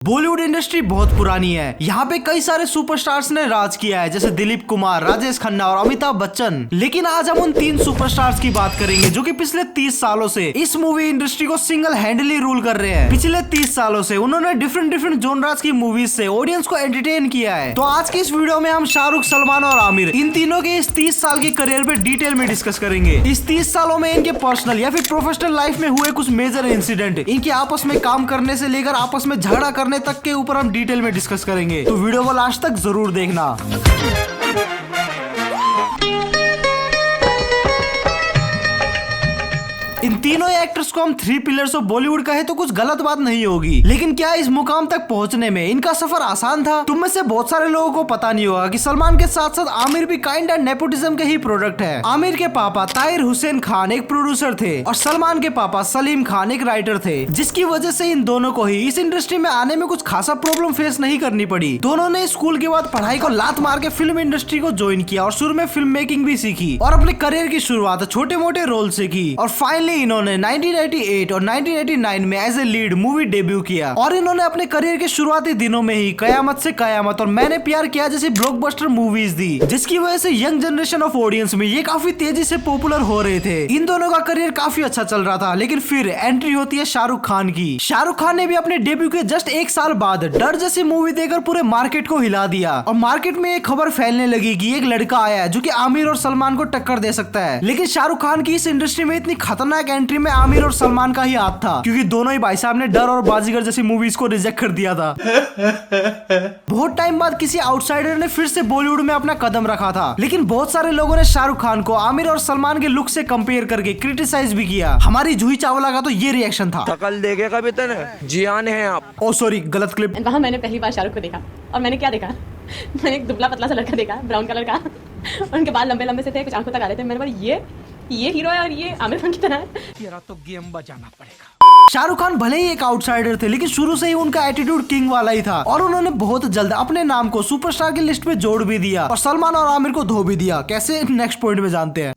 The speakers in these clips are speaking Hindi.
बॉलीवुड इंडस्ट्री बहुत पुरानी है। यहाँ पे कई सारे सुपरस्टार्स ने राज किया है, जैसे दिलीप कुमार, राजेश खन्ना और अमिताभ बच्चन। लेकिन आज हम उन 3 सुपरस्टार्स की बात करेंगे जो कि पिछले 30 सालों से इस मूवी इंडस्ट्री को सिंगल हैंडली रूल कर रहे हैं। पिछले 30 सालों से उन्होंने डिफरेंट जोनरास की मूवीज से ऑडियंस को एंटरटेन किया है। तो आज की इस वीडियो में हम शाहरुख, सलमान और आमिर इन तीनों के इस 30 साल की करियर पे डिटेल में डिस्कस करेंगे। इस 30 सालों में इनके पर्सनल या फिर प्रोफेशनल लाइफ में हुए कुछ मेजर इंसिडेंट, इनके आपस में काम करने से लेकर आपस में झगड़ा करने तक के ऊपर हम डिटेल में डिस्कस करेंगे। तो वीडियो को लास्ट तक जरूर देखना। इन तीनों एक्टर्स को हम 3 पिलर्स ऑफ बॉलीवुड कहे तो कुछ गलत बात नहीं होगी, लेकिन क्या इस मुकाम तक पहुंचने में इनका सफर आसान था? तुम में से बहुत सारे लोगों को पता नहीं होगा कि सलमान के साथ साथ आमिर भी काइंड एंड नेपोटिज्म के ही प्रोडक्ट है। आमिर के पापा ताहिर हुसैन खान एक प्रोड्यूसर थे और सलमान के पापा सलीम खान एक राइटर थे, जिसकी वजह से इन दोनों को ही इस इंडस्ट्री में आने में कुछ खासा प्रॉब्लम फेस नहीं करनी पड़ी। दोनों ने स्कूल के बाद पढ़ाई को लात मार के फिल्म इंडस्ट्री को ज्वाइन किया और शुरू में फिल्म मेकिंग भी सीखी और अपने करियर की शुरुआत छोटे मोटे रोल से की और फाइनली इन्होंने 1988 और 1989 में as a lead movie debut किया। और इन्होंने अपने करियर के शुरुआती दिनों में ही कयामत से कयामत और मैंने प्यार किया जैसी ब्लॉकबस्टर मूवीज दी, जिसकी वजह से यंग जनरेशन ऑफ ऑडियंस में ये काफी तेजी से पॉपुलर हो रहे थे। इन दोनों का करियर काफी अच्छा चल रहा था, लेकिन फिर एंट्री होती है शाहरुख खान की। शाहरुख खान ने भी अपने डेब्यू के जस्ट 1 साल बाद डर जैसी मूवी देकर पूरे मार्केट को हिला दिया और मार्केट में एक खबर फैलने लगी कि एक लड़का आया है जो कि आमिर और सलमान को टक्कर दे सकता है। लेकिन शाहरुख खान की इस इंडस्ट्री में इतनी खतरनाक एंट्री में आमिर और सलमान का ही हाथ था, क्योंकि दोनों ही भाई साहब ने डर और बाजीगर जैसी मूवीज को रिजेक्ट कर दिया था। बहुत टाइम बाद किसी आउटसाइडर ने फिर से बॉलीवुड में अपना कदम रखा था, लेकिन बहुत सारे लोगों ने शाहरुख खान को आमिर और सलमान के लुक से कंपेयर करके क्रिटिसाइज भी किया। हमारी जूही चावला का तो ये रिएक्शन था, शकल देखेगा भी तने जियान है आप। ओ सॉरी, गलत क्लिप। वहाँ मैंने पहली बार शाहरुख को देखा और मैंने क्या देखा, मैंने एक दुबला पतला सा लड़का देखा, ब्राउन कलर का, उनके बाल लंबे लंबे से थे, कुछ आंखों तक आ रहे थे। मैंने बोला ये हीरो है और ये आमिर खान की तरह है। तेरा तो गेम बजाना पड़ेगा। शाहरुख खान भले ही एक आउटसाइडर थे, लेकिन शुरू से ही उनका एटीट्यूड किंग वाला ही था और उन्होंने बहुत जल्द अपने नाम को सुपरस्टार की लिस्ट में जोड़ भी दिया और सलमान और आमिर को धो भी दिया। कैसे, नेक्स्ट पॉइंट में जानते हैं।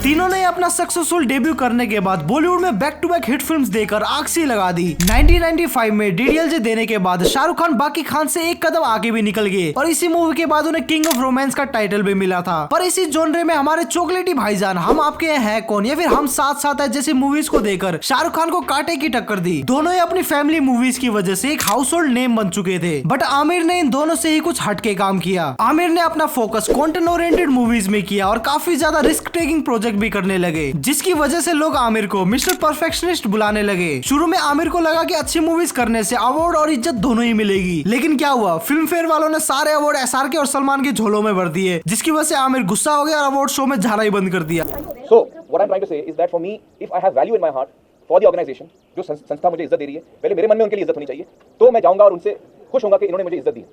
तीनों ने अपना सक्सेसफुल डेब्यू करने के बाद बॉलीवुड में back to back hit films देकर आग सी लगा दी। 1995 में डीडीएलजे देने के बाद शाहरुख खान बाकी खान से एक कदम आगे भी निकल गए और इसी मूवी के बाद उन्हें किंग ऑफ रोमांस का टाइटल भी मिला था। पर इसी जॉनरे में हमारे चॉकलेटी भाईजान, हम आपके हैं कौन या फिर हम साथ साथ है जैसी मूवीज को देकर शाहरुख खान को कांटे की टक्कर दी। दोनों ही अपनी फैमिली मूवीज की वजह से एक हाउस होल्ड नेम बन चुके थे, बट आमिर ने इन दोनों से ही कुछ हटके काम किया। आमिर ने अपना फोकस कंटेंट ओरिएंटेड मूवीज में किया और काफी ज्यादा रिस्क टेकिंग प्रोजेक्ट भी करने लगे, जिसकी वजह से लोग आमिर को मिस्टर परफेक्शनिस्ट बुलाने लगे। शुरू में आमिर को लगा कि अच्छी मूवीज करने से अवार्ड और इज्जत दोनों ही मिलेगी, लेकिन क्या हुआ, फिल्म फेयर वालों ने सारे अवार्ड एसआरके और सलमान के झोलों में भर दिए, जिसकी वजह से आमिर गुस्सा हो गया और अवार्ड शो में जाना ही बंद कर दिया। So what I'm trying to say is that for me, if I have value in my heart for the organization, जो संस्था मुझे इज्जत दे रही है, पहले मेरे मन में उनके लिए इज्जत होनी चाहिए, तो मैं जाऊंगा और उनसे खुश होऊंगा कि इन्होंने मुझे इज्जत दी।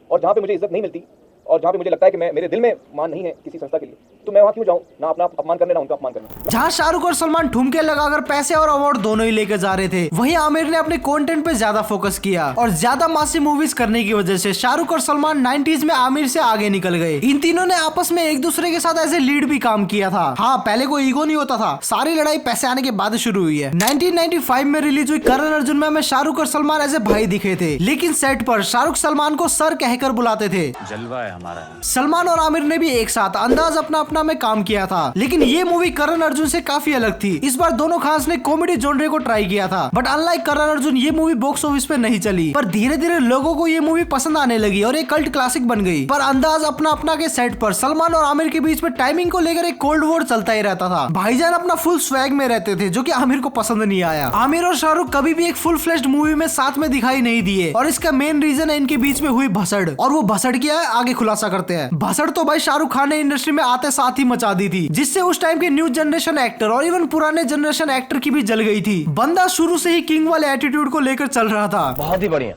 और जहाँ पे मुझे इज्जत नहीं मिलती और जहाँ पे मुझे लगता है कि मेरे दिल में मान नहीं है किसी संस्था के लिए, तो मैं वहाँ क्यों जाऊँ, ना अपना अपमान करने ना उनका अपमान करने। जहाँ शाहरुख और सलमान ठुमके लगाकर पैसे और अवार्ड दोनों ही लेकर जा रहे थे, वहीं आमिर ने अपने कंटेंट पे ज्यादा फोकस किया और ज्यादा मासी मूवीज करने की वजह से शाहरुख और सलमान 90s में आमिर से आगे निकल गए। इन तीनों ने आपस में एक दूसरे के साथ एज ए लीड भी काम किया था। हाँ, पहले कोई ईगो नहीं होता था, सारी लड़ाई पैसे आने के बाद शुरू हुई है। 1995 में रिलीज हुई करण अर्जुन में हमें शाहरुख और सलमान एज ए भाई दिखे थे, लेकिन सेट पर शाहरुख सलमान को सर कहकर बुलाते थे। जलवा है हमारा। सलमान और आमिर ने भी एक साथ अंदाज अपना अपना में काम किया था, लेकिन ये मूवी करण अर्जुन से काफी अलग थी। इस बार दोनों खास ने कॉमेडी जॉनरे को ट्राई किया था, बट अनलाइक करण अर्जुन ये मूवी बॉक्स ऑफिस पे नहीं चली, पर धीरे धीरे लोगों को ये मूवी पसंद आने लगी और एक कल्ट क्लासिक बन गई। पर अंदाज अपना अपना के सेट पर सलमान और आमिर के बीच में टाइमिंग को लेकर एक कोल्ड वॉर चलता ही रहता था। भाईजान अपना फुल स्वैग में रहते थे, जो कि आमिर को पसंद नहीं आया। आमिर और शाहरुख कभी भी एक फुल फ्लेश्ड मूवी में साथ में दिखाई नहीं दिए और इसका मेन रीजन है इनके बीच में हुई भसड़। और वो भसड़ क्या है, आगे खुलासा करते हैं। भसड़ तो भाई शाहरुख खान ने इंडस्ट्री में आते साथ ही मचा दी थी, जिससे उस टाइम के न्यू जनरेशन एक्टर और इवन पुराने जनरेशन एक्टर की भी जल गई थी। बंदा शुरू से ही किंग वाले एटीट्यूड को लेकर चल रहा था। बहुत ही बढ़िया,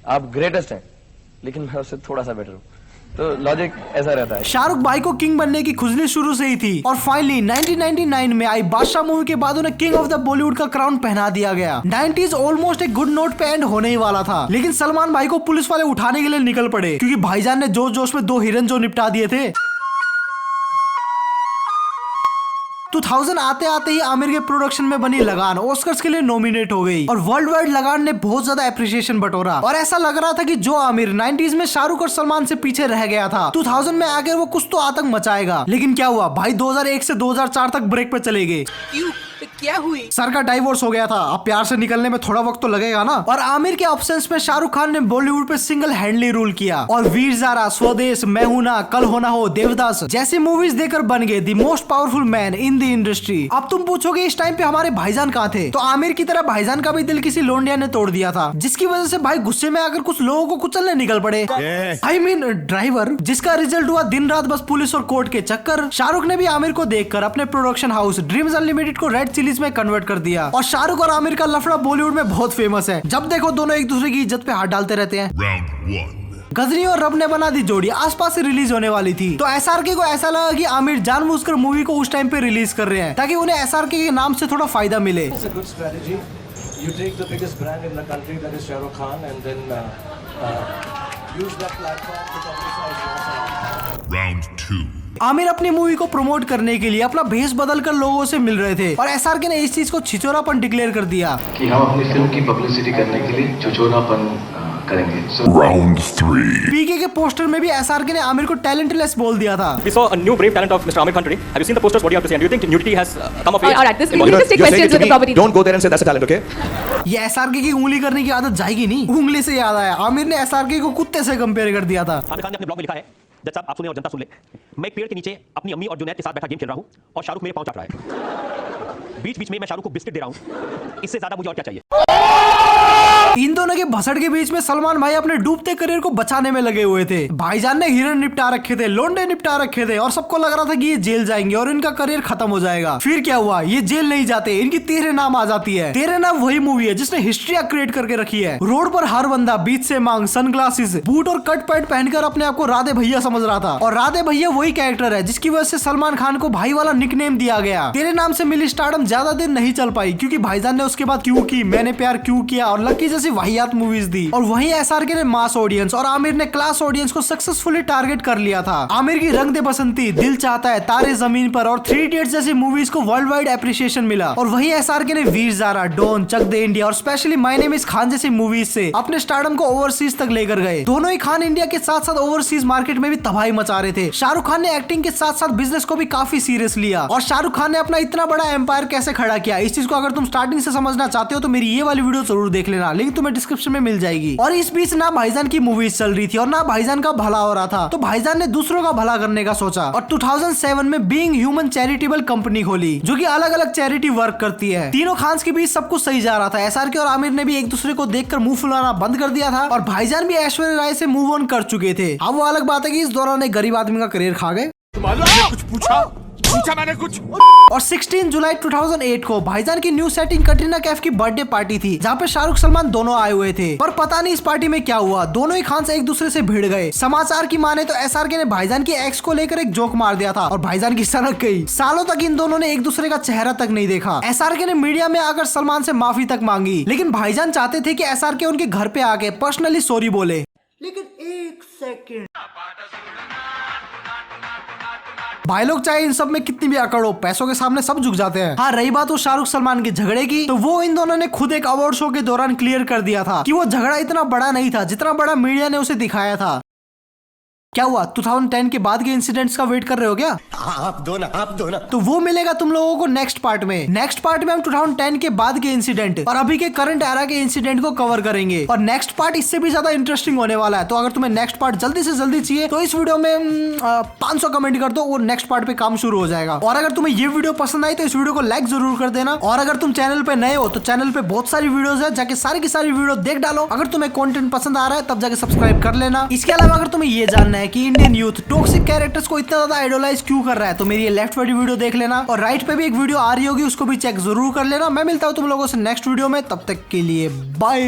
आप ग्रेटेस्ट हैं, लेकिन मैं उससे थोड़ा सा बेटर हूँ, तो लॉजिक ऐसा रहता है। शाहरुख भाई को किंग बनने की खुजली शुरू से ही थी और फाइनली 1999 में आई बादशाह मूवी के बाद उन्हें किंग ऑफ द बॉलीवुड का क्राउन पहना दिया गया। 90s ऑलमोस्ट एक गुड नोट पे एंड होने ही वाला था, लेकिन सलमान भाई को पुलिस वाले उठाने के लिए निकल पड़े, क्योंकि भाईजान ने जोश जोश में 2 हिरन जो निपटा दिए थे। 2000 आते आते ही आमिर के प्रोडक्शन में बनी लगान ऑस्कर्स के लिए नॉमिनेट हो गई और वर्ल्ड वाइड लगान ने बहुत ज्यादा एप्रिसिएशन बटोरा और ऐसा लग रहा था कि जो आमिर 90s में शाहरुख और सलमान से पीछे रह गया था 2000 में आकर वो कुछ तो आतंक मचाएगा। लेकिन क्या हुआ भाई, 2001 से 2004 तक ब्रेक पे चले गए। क्या हुई? सर का डाइवोर्स हो गया था, अब प्यार से निकलने में थोड़ा वक्त तो लगेगा ना। और आमिर के ऑप्शंस में शाहरुख खान ने बॉलीवुड पे सिंगल हैंडली रूल किया और वीर ज़ारा, स्वदेश, मैं हूं ना, कल होना हो, देवदास जैसी मूवीज देकर बन गए the most powerful man in the industry. अब तुम पूछोगे इस टाइम पे हमारे भाईजान कहाँ थे, तो आमिर की तरह भाईजान का भी दिल किसी लोंडिया ने तोड़ दिया था, जिसकी वजह से भाई गुस्से में आकर कुछ लोगों को कुचलने निकल पड़े। आई मीन ड्राइवर, जिसका रिजल्ट हुआ दिन रात बस पुलिस और कोर्ट के चक्कर। शाहरुख ने भी आमिर को देखकर अपने प्रोडक्शन हाउस ड्रीम्स अनलिमिटेड को रेड चिलीज में कन्वर्ट कर दिया और शाहरुख और आमिर का लफड़ा बॉलीवुड में बहुत फेमस है। जब देखो दोनों एक दूसरे की इज्जत पे हाथ डालते रहते हैं। गजनी और रब ने बना दी जोड़ी आसपास से रिलीज होने वाली थी, तो एसआरके को ऐसा लगा कि आमिर जानबूझकर मूवी को उस टाइम पे रिलीज कर रहे हैं ताकि उन्हें एसआरके के नाम से थोड़ा फायदा मिले। You take the biggest brand in the country, that is Shah Rukh Khan, and then use that platform to publicize yourself. Round 2. Aamir अपनी मूवी को प्रमोट करने के लिए अपना भेष बदल कर लोगों से मिल रहे थे और एसआरके ने इस चीज को छिचोरापन डिक्लेयर कर दिया कि हम अपनी फिल्म की पब्लिसिटी करने के लिए छिचोरापन करेंगे। Round 3. पीके के पोस्टर में भी एसआरके ने आमिर को टैलेंटलेस बोल दिया था। We saw a new brave talent of Mr. Amir Khan today. Have you seen the posters? What do you have to say? And do you think nudity has come of age? All right, this in Bollywood? linguistic You're saying questions it to with the me, property. don't go there and say that's a talent, okay? ये एसआरके की उंगली करने की आदत जाएगी नहीं। उंगली से याद आया, आमिर ने एसआरके को कुत्ते से कंपेयर कर दिया था। आमिर खान ने अपने ब्लॉग में लिखा है, जज साहब आप सुने और जनता सुन ले, मैं एक पेड़ के नीचे अपनी अम्मी और जुनैद के साथ बैठा गेम खेल रहा हूँ और शाहरुख मेरे पाँव चाट रहा है। बीच बीच में मैं शाहरुख को बिस्किट दे रहा हूँ, इससे ज्यादा मुझे और क्या चाहिए। इन दोनों के भसड़ के बीच में सलमान भाई अपने डूबते करियर को बचाने में लगे हुए थे। भाईजान ने हिरन निपटा रखे थे, लोंडे निपटा रखे थे और सबको लग रहा था कि ये जेल जाएंगे और इनका करियर खत्म हो जाएगा। फिर क्या हुआ, ये जेल नहीं जाते, इनकी तेरे नाम आ जाती है। तेरे नाम वही मूवी है जिसने हिस्ट्री क्रिएट करके रखी है। रोड पर हर बंदा बीच से मांग, सनग्लासेस, बूट और कट पैंट पहनकर अपने आप को राधे भैया समझ रहा था और राधे भैया वही कैरेक्टर है जिसकी वजह से सलमान खान को भाई वाला निकनेम दिया गया। तेरे नाम से मिली स्टारडम ज्यादा दिन नहीं चल पाई क्योंकि भाईजान ने उसके बाद क्यों की, मैंने प्यार क्यों किया और लकी जैसी वाहियात मूवीज दी और वहीं एसआरके ने मास ऑडियंस और आमिर ने क्लास ऑडियंस को सक्सेसफुली टारगेट कर लिया था। आमिर की रंग दे बसंती, दिल चाहता है, तारे जमीन पर और 3 इडियट्स जैसी मूवीज को वर्ल्ड वाइड एप्रिसिएशन मिला और वहीं एसआरके ने वीर ज़ारा, डॉन, चक दे इंडिया और specially my name is Khan जैसी मूवीज से अपने स्टारडम को ओवरसीज तक लेकर गए। दोनों ही खान इंडिया के साथ साथ ओवरसीज मार्केट में भी तबाही मचा रहे थे। शाहरुख खान ने एक्टिंग के साथ साथ बिजनेस को भी काफी सीरियस लिया और शाहरुख खान ने अपना इतना बड़ा एम्पायर कैसे खड़ा किया, इस चीज को अगर तुम स्टार्टिंग से समझना चाहते हो तो मेरी ये वाली वीडियो जरूर देख लेना, लिंक तुम्हें डिस्क्रिप्शन में मिल जाएगी। और इस बीच ना भाईजान की मूवीज चल रही थी और ना भाईजान का भला हो रहा था, तो भाईजान ने दूसरों का भला करने का सोचा और 2007 में बीइंग ह्यूमन चैरिटेबल कंपनी खोली जो कि अलग अलग चैरिटी वर्क करती है। तीनों खान्स के बीच सब कुछ सही जा रहा था। एसआरके और आमिर ने भी एक दूसरे को देखकर मुंह फुलाना बंद कर दिया था और भाईजान भी ऐश्वर्या राय से मूव ऑन कर चुके थे। अब वो अलग बात है कि इस दौरान एक गरीब आदमी का करियर खा गए। कुछ पूछा मैंने कुछ। और 16 जुलाई 2008 को भाईजान की न्यू सेटिंग कटरीना कैफ की बर्थडे पार्टी थी जहाँ पे शाहरुख सलमान दोनों आए हुए थे, पर पता नहीं इस पार्टी में क्या हुआ, दोनों ही खान से एक दूसरे से भिड़ गए। समाचार की माने तो एसआरके ने भाईजान की एक्स को लेकर एक जोक मार दिया था और भाईजान की सनक गई। सालों तक इन दोनों ने एक दूसरे का चेहरा तक नहीं देखा। एसआरके ने मीडिया में आकर सलमान से माफी तक मांगी, लेकिन भाईजान चाहते थे कि एसआरके उनके घर पे आके पर्सनली सॉरी बोले। लेकिन एक सेकेंड, भाई लोग चाहे इन सब में कितनी भी अकड़ हो, पैसों के सामने सब झुक जाते हैं। हाँ, रही बात वो शाहरुख सलमान के झगड़े की, तो वो इन दोनों ने खुद एक अवार्ड शो के दौरान क्लियर कर दिया था कि वो झगड़ा इतना बड़ा नहीं था जितना बड़ा मीडिया ने उसे दिखाया था। क्या हुआ, 2010 के बाद के इंसिडेंट्स का वेट कर रहे हो क्या? आप दो ना। तो वो मिलेगा तुम लोगों को नेक्स्ट पार्ट में। नेक्स्ट पार्ट में हम 2010 के बाद के इंसिडेंट और अभी के करंट एरा के इंसिडेंट को कवर करेंगे और नेक्स्ट पार्ट इससे भी ज्यादा इंटरेस्टिंग होने वाला है। तो अगर तुम्हें नेक्स्ट पार्ट जल्दी से जल्दी चाहिए तो इस वीडियो में 500 कमेंट कर दो, वो नेक्स्ट पार्ट पे काम शुरू हो जाएगा। और अगर तुम्हें ये वीडियो पसंद आई तो इस वीडियो को लाइक जरूर कर देना और अगर तुम चैनल पे नए हो तो चैनल पे बहुत सारी वीडियोस है, जाके सारी की सारी वीडियो देख डालो। अगर तुम्हें कंटेंट पसंद आ रहा है तब जाके सब्सक्राइब कर लेना। इसके अलावा अगर तुम्हें ये जानना है कि इंडियन यूथ टॉक्सिक कैरेक्टर्स को इतना ज्यादा आइडोलाइज क्यों कर रहा है तो मेरी ये लेफ्ट वाली वीडियो देख लेना और राइट पे भी एक वीडियो आ रही होगी, उसको भी चेक जरूर कर लेना। मैं मिलता हूँ तुम लोगों से नेक्स्ट वीडियो में, तब तक के लिए बाय।